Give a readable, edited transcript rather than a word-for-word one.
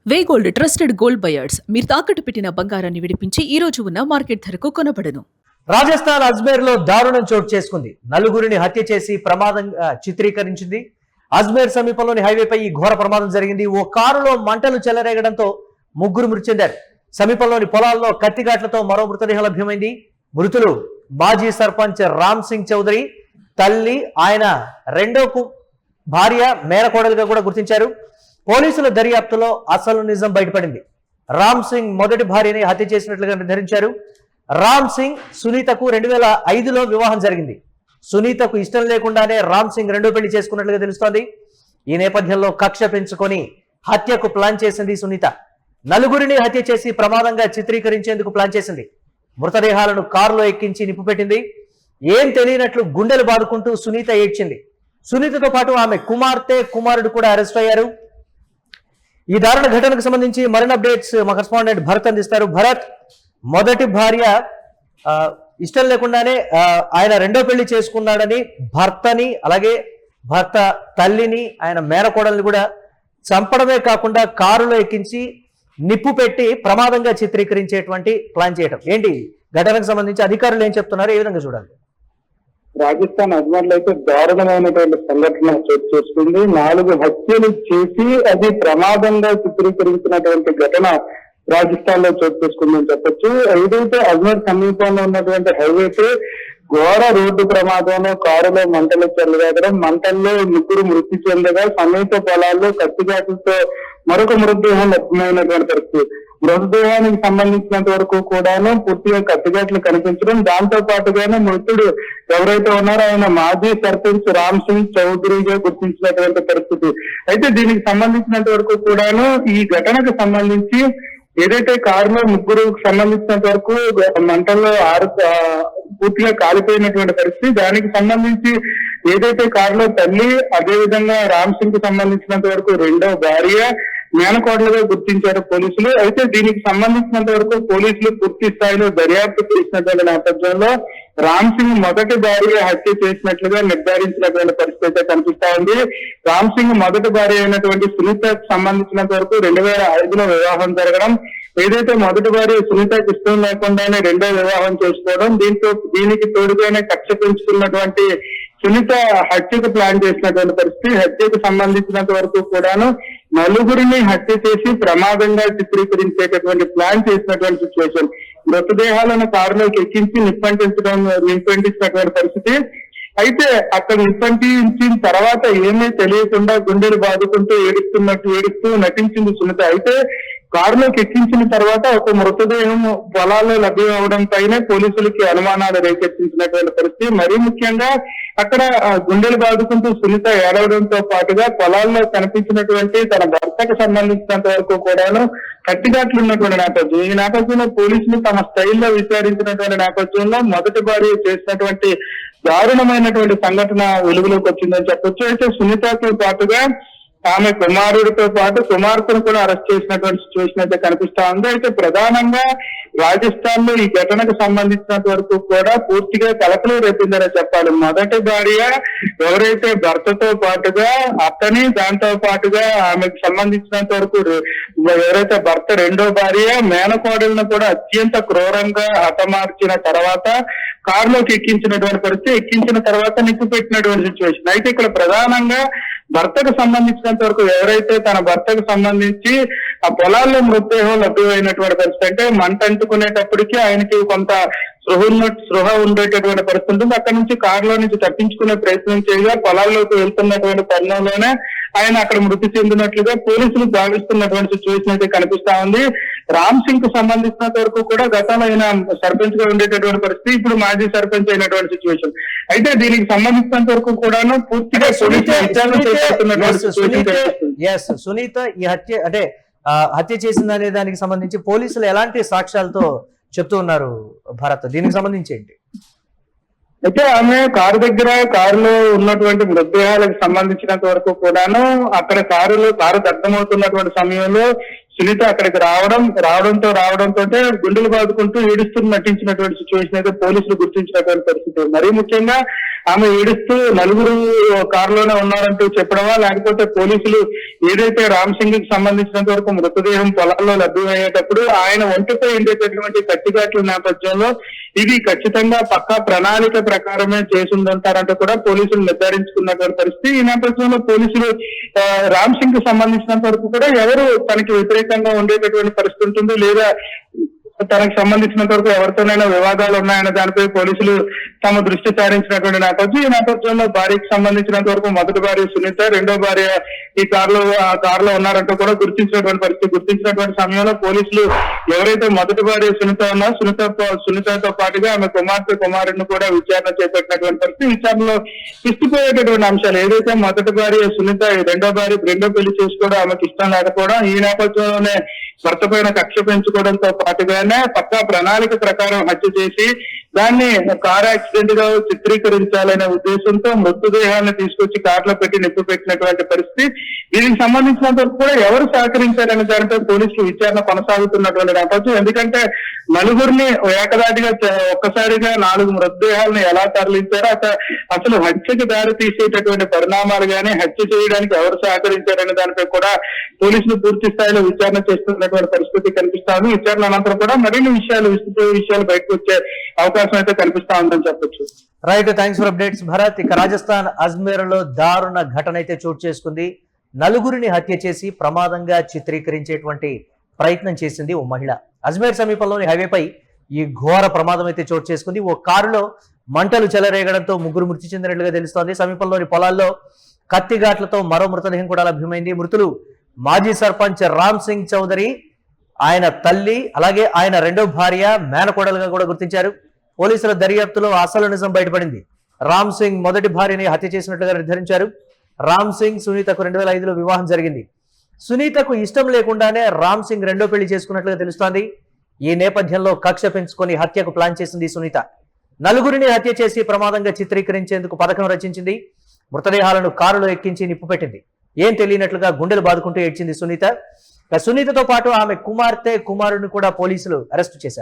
వే gold trusted gold buyers మీరు తాకట్టు పెట్టిన బంగారాన్ని విడిపించి ఈ రోజు ఉన్న మార్కెట్ ధరకు కొనబడను. రాజస్థాన్ అజ్మేర్ లో దారుణం చోటు చేసుకుంది. నలుగురిని హత్య చేసి ప్రమాదంగా చిత్రీకరించింది. అజ్మేర్ సమీపంలోని హైవేపై ఈ ఘోర ప్రమాదం జరిగింది. ఓ కారులో మంటలు చెలరేగడంతో ముగ్గురు మృతి చెందారు. సమీపంలోని పొలాల్లో కత్తిగాట్లతో మరో మృతదేహం లభ్యమైంది. మృతులు మాజీ సర్పంచ్ రామ్ సింగ్ చౌదరి, తల్లి, ఆయన రెండో భార్య, మేనకోడలుగా కూడా గుర్తించారు. పోలీసుల దర్యాప్తులో అసలు నిజం బయటపడింది. రామ్ సింగ్ మొదటి భార్యని హత్య చేసినట్లుగా నిర్ధారించారు. రామ్ సింగ్ సునీతకు 2005లో వివాహం జరిగింది. సునీతకు ఇష్టం లేకుండానే రామ్ సింగ్ రెండో పెళ్లి చేసుకున్నట్లుగా తెలుస్తోంది. ఈ నేపథ్యంలో కక్ష పెంచుకొని హత్యకు ప్లాన్ చేసింది సునీత. నలుగురిని హత్య చేసి ప్రమాదంగా చిత్రీకరించేందుకు ప్లాన్ చేసింది. మృతదేహాలను కారులో ఎక్కించి నిప్పు పెట్టింది. ఏం తెలియనట్లు గుండెలు బాదుకుంటూ సునీత ఏడ్చింది. సునీతతో పాటు ఆమె కుమార్తె, కుమారుడు కూడా అరెస్ట్ అయ్యారు. ఈ దారుణ ఘటనకు సంబంధించి మరిన్ని అప్డేట్స్ మా కరెస్పాండెంట్ భరత్ అందిస్తారు. భరత్, మొదటి భార్య ఇష్టం లేకుండానే ఆయన రెండో పెళ్లి చేసుకున్నాడని భర్తని, అలాగే భర్త తల్లిని, ఆయన మేనకోడల్ని కూడా చంపడమే కాకుండా కారులో ఎక్కించి నిప్పు పెట్టి ప్రమాదంగా చిత్రీకరించేటువంటి ప్లాన్ చేయడం ఏంటి? ఘటనకు సంబంధించి అధికారులు ఏం చెప్తున్నారు, ఏ విధంగా చూడాలి? రాజస్థాన్ అజ్మర్ లో అయితే దారుణమైనటువంటి సంఘటన చోటు చేసుకుంది. 4 హత్యలు చేసి అది ప్రమాదంగా చిత్రీకరించినటువంటి ఘటన రాజస్థాన్ లో చోటు చేసుకుందని చెప్పొచ్చు. ఏదైతే అజ్మర్ సమీపంలో ఉన్నటువంటి హైవేపై ఘోర రోడ్డు ప్రమాదంలో కారులో మంటలు చెలరేగడం, మంటల్లో ముగ్గురు మృతి చెందగా సమీప పొలాల్లో కత్తిగాట్లతో మరొక మృతదేహం లభ్యమైనటువంటి పరిస్థితి. మృతదేహానికి సంబంధించినంత వరకు కూడాను పూర్తిగా కత్తిగాట్లు కనిపించడం, దాంతో పాటుగానే మృతుడు ఎవరైతే ఉన్నారో ఆయన మాజీ సర్పంచ్ రామ్ సింగ్ చౌదరిగా గుర్తించినటువంటి పరిస్థితి. అయితే దీనికి సంబంధించినంత వరకు కూడాను ఈ ఘటనకు సంబంధించి ఏదైతే కారులో ముగ్గురు సంబంధించినంత వరకు మంటల్లో పూర్తిగా కాలిపోయినటువంటి పరిస్థితి. దానికి సంబంధించి ఏదైతే కారులో తల్లి, అదే విధంగా రామ్ సింగ్ కు సంబంధించినంత వరకు రెండో భార్య, మేనకోడలుగా గుర్తించారు పోలీసులు. అయితే దీనికి సంబంధించినంత వరకు పోలీసులు పూర్తి స్థాయిలో దర్యాప్తు చేసినటువంటి నేపథ్యంలో రామ్ సింగ్ మొదటి భార్య హత్య చేసినట్లుగా నిర్ధారించినటువంటి పరిస్థితి కనిపిస్తా ఉంది. రామ్ సింగ్ మొదటి భార్య అయినటువంటి సునీతకు సంబంధించినంత వరకు 2005లో వివాహం జరగడం, ఏదైతే మొదటి భార్య సునీతకు ఇష్టం లేకుండానే రెండో వివాహం చేసుకోవడం, దీనికి తోడుగానే కక్ష పెంచుకున్నటువంటి సునీత హత్యకు ప్లాన్ చేసినటువంటి పరిస్థితి. హత్యకు సంబంధించినంత వరకు కూడాను నలుగురిని హత్య చేసి ప్రమాదంగా చిత్రీకరించేటటువంటి ప్లాన్ చేసినటువంటి సిచ్యువేషన్. మృతదేహాలను కారులోకి ఎక్కించి నిప్పంటించినటువంటి పరిస్థితి. అయితే అక్కడ నిప్పంటించిన తర్వాత ఏమీ తెలియకుండా గుండెలు బాదుకుంటూ ఏడుస్తూ నటించింది సునీత. అయితే కారులోకి ఎక్కించిన తర్వాత ఒక మృతదేహం పొలాల్లో లభ్యం అవడం పైనే పోలీసులకి అనుమానాలు రేకెత్తించినటువంటి పరిస్థితి. మరీ ముఖ్యంగా అక్కడ గుండెలు బాదుకుంటూ సునీత ఏడవడంతో పాటుగా పొలాల్లో కనిపించినటువంటి తన భర్తకు సంబంధించినంత వరకు కూడాను కత్తిగాట్లు ఉన్నటువంటి నేపథ్యం. ఈ నేపథ్యంలో పోలీసులు తమ స్థాయిలో విచారించినటువంటి నేపథ్యంలో మొదటి భార్య చేసినటువంటి దారుణమైనటువంటి సంఘటన వెలుగులోకి వచ్చిందని చెప్పొచ్చు. అయితే సునీతతో పాటుగా ఆమె కుమారుడితో పాటు కుమార్తెను కూడా అరెస్ట్ చేసినటువంటి సిచ్యువేషన్ అయితే కనిపిస్తా ఉంది. అయితే ప్రధానంగా రాజస్థాన్ లో ఈ ఘటనకు సంబంధించినంత వరకు కూడా పూర్తిగా కలకలు రేపిందనే చెప్పాలి. మొదటి భార్య ఎవరైతే భర్తతో పాటుగా అతని, దాంతో పాటుగా ఆమెకు సంబంధించినంత వరకు ఎవరైతే భర్త రెండో భార్య మేనకోడలను కూడా అత్యంత క్రూరంగా హతమార్చిన తర్వాత కారులోకి ఎక్కించినటువంటి పరిస్థితి. ఎక్కించిన తర్వాత నిప్పు పెట్టినటువంటి సిచ్యువేషన్. అయితే ఇక్కడ ప్రధానంగా భర్తకు సంబంధించినంత వరకు ఎవరైతే తన భర్తకు సంబంధించి ఆ పొలాల్లో మృతదేహం లభ్యమైనటువంటి పరిస్థితి, అంటే మంట అంటుకునేటప్పటికీ ఆయనకి కొంత స్పృహ ఉండేటటువంటి పరిస్థితి ఉంటుంది. అక్కడ నుంచి కారులో నుంచి తప్పించుకునే ప్రయత్నం చేయగా పొలాల్లోకి వెళ్తున్నటువంటి తరుణంలోనే ఆయన అక్కడ మృతి చెందినట్లుగా పోలీసులు భావిస్తున్నటువంటి సిచ్యువేషన్ అయితే కనిపిస్తా ఉంది. రామ్ సింగ్ కు సంబంధించినంత వరకు కూడా గతంలో ఆయన సర్పంచ్ గా ఉండేటటువంటి పరిస్థితి, ఇప్పుడు మాజీ సర్పంచ్ అయినటువంటి సిచ్యువేషన్. అయితే దీనికి సంబంధించినంత వరకు కూడాను పూర్తిగా సునీత ఈ హత్య చేసిందనే దానికి సంబంధించి పోలీసులు ఎలాంటి సాక్ష్యాలతో చెప్తూ ఉన్నారు భరత్? దీనికి సంబంధించి ఏంటి? అయితే ఆమె కారులో ఉన్నటువంటి మృతదేహాలకు సంబంధించినంత వరకు కూడాను అక్కడ కారు దగ్ధమవుతున్నటువంటి సమయంలో సునీత అక్కడికి రావడంతో గుండెలు బాదుకుంటూ ఏడుస్తూ నటించినటువంటి సిచ్యువేషన్ అయితే పోలీసులు గుర్తించినటువంటి పరిస్థితి. మరీ ముఖ్యంగా ఆమె ఏడుస్తూ నలుగురు కారులోనే ఉన్నారంటూ చెప్పడమా, లేకపోతే పోలీసులు ఏదైతే రామ్ సింగ్ కి సంబంధించినంత వరకు మృతదేహం పొలాల్లో లభ్యమయ్యేటప్పుడు ఆయన ఒంటిపై ఉండేటటువంటి కత్తిఘాట్ల నేపథ్యంలో ఇది ఖచ్చితంగా పక్కా ప్రణాళిక ప్రకారమే చేసుందంటారంటూ కూడా పోలీసులు నిర్ధారించుకున్నటువంటి పరిస్థితి. ఈ నేపథ్యంలో పోలీసులు రామ్ సింగ్ కి సంబంధించినంత వరకు కూడా ఎవరు తనకి వ్యతిరేకంగా ఉండేటటువంటి పరిస్థితి ఉంటుంది, లేదా తనకు సంబంధించినంత వరకు ఎవరితోనైనా వివాదాలు ఉన్నాయన్న దానిపై పోలీసులు తమ దృష్టి సారించినటువంటి నేపథ్యం. ఈ నేపథ్యంలో భార్యకు సంబంధించినంత వరకు మొదటి భార్య సునీత, రెండో భార్య ఈ కారులో ఉన్నారంటూ కూడా గుర్తించినటువంటి పరిస్థితి. గుర్తించినటువంటి సమయంలో పోలీసులు ఎవరైతే మొదటి భార్య సునీత ఉన్నారో సునీతతో పాటుగా ఆమె కుమారుడిని కూడా విచారణ చేపట్టినటువంటి పరిస్థితి. విచారణలో ఇష్టపోయేటటువంటి అంశాలు ఏదైతే మొదటి భార్య సునీత రెండో పెళ్లి చేసుకోవడం ఆమెకు ఇష్టం లేకపోవడం, ఈ నేపథ్యంలోనే భర్త పైన కక్ష పెంచుకోవడంతో పాటుగానే పక్కా ప్రణాళిక ప్రకారం హత్య చేసి దాన్ని కారు యాక్సిడెంట్ గా చిత్రీకరించాలనే ఉద్దేశంతో మృతదేహాన్ని తీసుకొచ్చి కారులో పెట్టి నిప్పు పెట్టినటువంటి పరిస్థితి. దీనికి సంబంధించినంత వరకు కూడా ఎవరు సహకరించారనే దానిపై పోలీసులు విచారణ కొనసాగుతున్నటువంటి నేపథ్యం. ఎందుకంటే నలుగురిని ఏకదాటిగా ఒక్కసారిగా 4 మృతదేహాలను ఎలా తరలించారో అసలు హత్యకు దారి తీసేటటువంటి పరిణామాలు గానీ హత్య చేయడానికి ఎవరు సహకరించారనే దానిపై కూడా పోలీసులు పూర్తి స్థాయిలో విచారణ చేస్తున్నటువంటి పరిస్థితి కనిపిస్తా ఉంది. విచారణ అనంతరం కూడా మరిన్ని విషయాలు బయటకు వచ్చే అవకాశం అయితే కనిపిస్తా ఉందని చెప్పొచ్చు. Right, thanks for updates Bharat. ఇక రాజస్థాన్ అజ్మేర్ లో దారుణ ఘటన అయితే చోటు చేసుకుంది. నలుగురిని హత్య చేసి ప్రమాదంగా చిత్రీకరించేటువంటి ప్రయత్నం చేసింది ఓ మహిళ. అజ్మేర్ సమీపంలోని హైవేపై ఈ ఘోర ప్రమాదం అయితే చోటు చేసుకుంది. ఓ కారులో మంటలు చెలరేగడంతో ముగ్గురు మృతి చెందినట్లుగా తెలుస్తోంది. సమీపంలోని పొలాల్లో కత్తిఘాట్లతో మరో మృతదేహం కూడా లభ్యమైంది. మృతులు మాజీ సర్పంచ్ రామ్ సింగ్ చౌదరి, ఆయన తల్లి, అలాగే ఆయన రెండో భార్య, మేనకోడలుగా కూడా గుర్తించారు. పోలీసుల దర్యాప్తులో అసలు నిజం బయటపడింది. రామ్ సింగ్ మొదటి భార్యని హత్య చేసినట్లుగా నిర్ధారించారు. రామ్ సింగ్ సునీతకు 2005లో వివాహం జరిగింది. సునీతకు ఇష్టం లేకుండానే రామ్ సింగ్ రెండో పెళ్లి చేసుకున్నట్లుగా తెలుస్తోంది. ఈ నేపథ్యంలో కక్ష పెంచుకొని హత్యకు ప్లాన్ చేసింది సునీత. నలుగురిని హత్య చేసి ప్రమాదంగా చిత్రీకరించేందుకు పథకం రచించింది. మృతదేహాలను కారులో ఎక్కించి నిప్పు పెట్టింది. ఏం తెలియనట్లుగా గుండెలు బాదుకుంటూ ఏడ్చింది సునీత. సునీతతో పాటు ఆమె కుమార్తె, కుమారుడిని కూడా పోలీసులు అరెస్టు చేశారు.